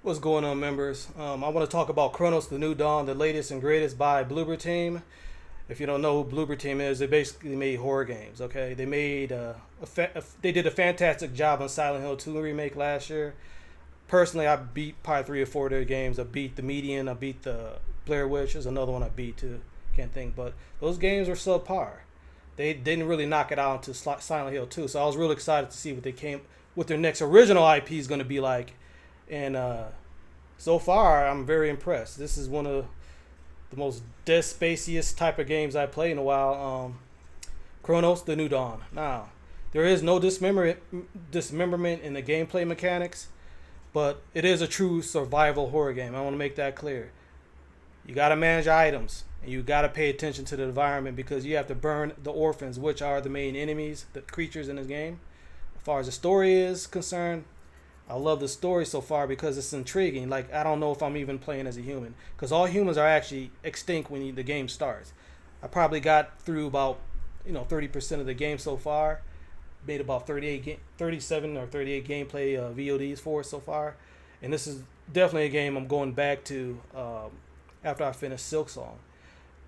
What's going on, members? I want to talk about Cronos, the New Dawn, the latest and greatest by Bloober Team. If you don't know who Bloober Team is, they basically made horror games. Okay, they made they did a fantastic job on Silent Hill 2 remake last year. Personally, I beat probably 3 or 4 of their games. I beat the Median. I beat the Blair Witch. There's another one I beat too. Can't think, but those games were subpar. They didn't really knock it out into Silent Hill 2. So I was really excited to see what their next original IP is going to be like. And so far, I'm very impressed. This is one of the most Dead Spaciest type of games I played in a while. Cronos, the New Dawn. Now, there is no dismemberment in the gameplay mechanics, but it is a true survival horror game. I want to make that clear. You got to manage items, and you got to pay attention to the environment because you have to burn the orphans, which are the main enemies, the creatures in this game. As far as the story is concerned, I love the story so far because it's intriguing. Like, I don't know if I'm even playing as a human because all humans are actually extinct when the game starts. I probably got through about 30% of the game so far. Made about 37 or 38 gameplay VODs for it so far, and this is definitely a game I'm going back to after I finish Silksong.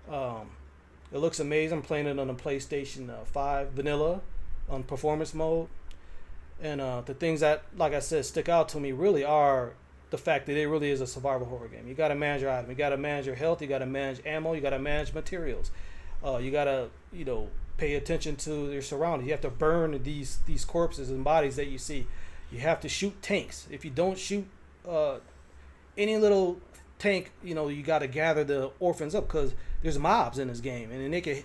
It looks amazing. I'm playing it on the PlayStation 5 vanilla on performance mode. And the things that, like I said, stick out to me really are the fact that it really is a survival horror game. You got to manage your item. You got to manage your health. You got to manage ammo. You got to manage materials. You got to, pay attention to your surroundings. You have to burn these corpses and bodies that you see. You have to shoot tanks. If you don't shoot any little tank, you got to gather the orphans up because there's mobs in this game. And then they can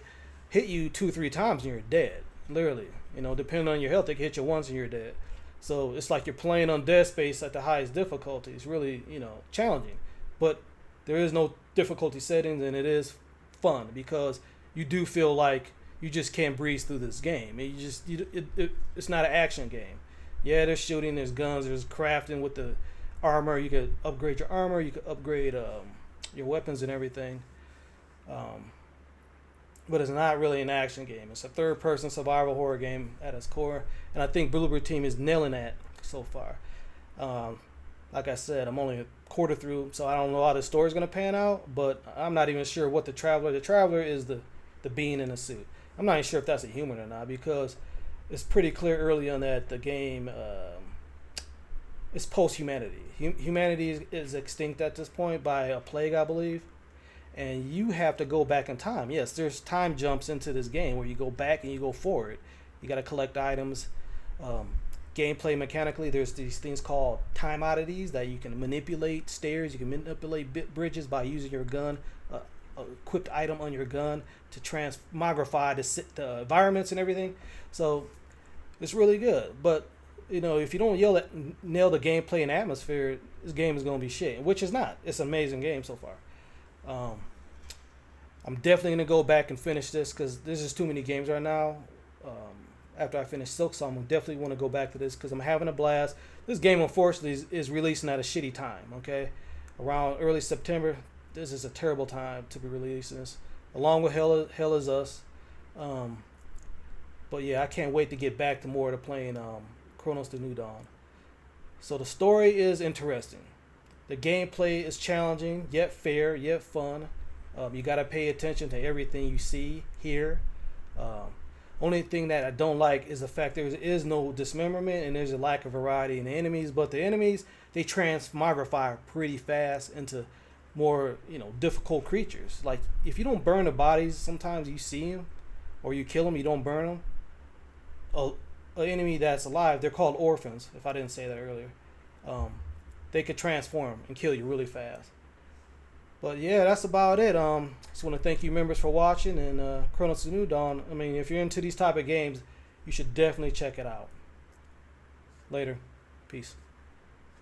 hit you 2-3 times and you're dead. Literally. Depending on your health, they can hit you once and you're dead. So it's like you're playing on Dead Space at the highest difficulty. It's really, challenging. But there is no difficulty settings, and it is fun because you do feel like you just can't breeze through this game. It's not an action game. Yeah, there's shooting, there's guns, there's crafting with the armor. You could upgrade your armor. You could upgrade your weapons and everything. But it's not really an action game. It's a third-person survival horror game at its core, and I think Bloober Team is nailing that so far. Like I said, I'm only a quarter through, so I don't know how the story's going to pan out, but I'm not even sure what the Traveler is the being in a suit. I'm not even sure if that's a human or not because it's pretty clear early on that the game is post-humanity. Humanity is extinct at this point by a plague, I believe. And you have to go back in time. Yes, there's time jumps into this game where you go back and you go forward. You got to collect items. Gameplay mechanically, there's these things called time oddities that you can manipulate stairs. You can manipulate bridges by using your gun, equipped item on your gun to transmogrify the environments and everything. So it's really good. But if you don't nail the gameplay and atmosphere, this game is going to be shit. Which is not. It's an amazing game so far. I'm definitely going to go back and finish this because there's just too many games right now. After I finish Silksong, I'm definitely want to go back to this because I'm having a blast. This game, unfortunately, is releasing at a shitty time, okay? Around early September, this is a terrible time to be releasing this, along with Hell Is Us. But yeah, I can't wait to get back to more to playing Cronos the New Dawn. So the story is interesting. The gameplay is challenging, yet fair, yet fun. You got to pay attention to everything you see, hear. Only thing that I don't like is the fact there is no dismemberment and there's a lack of variety in the enemies. But the enemies, they transmogrify pretty fast into more, difficult creatures. Like, if you don't burn the bodies, sometimes you see them or you kill them, you don't burn them. An enemy that's alive, they're called orphans, if I didn't say that earlier. They could transform and kill you really fast. But yeah, that's about it. Just want to thank you members for watching, and Cronos the New Dawn. I mean, if you're into these type of games, you should definitely check it out. Later. Peace.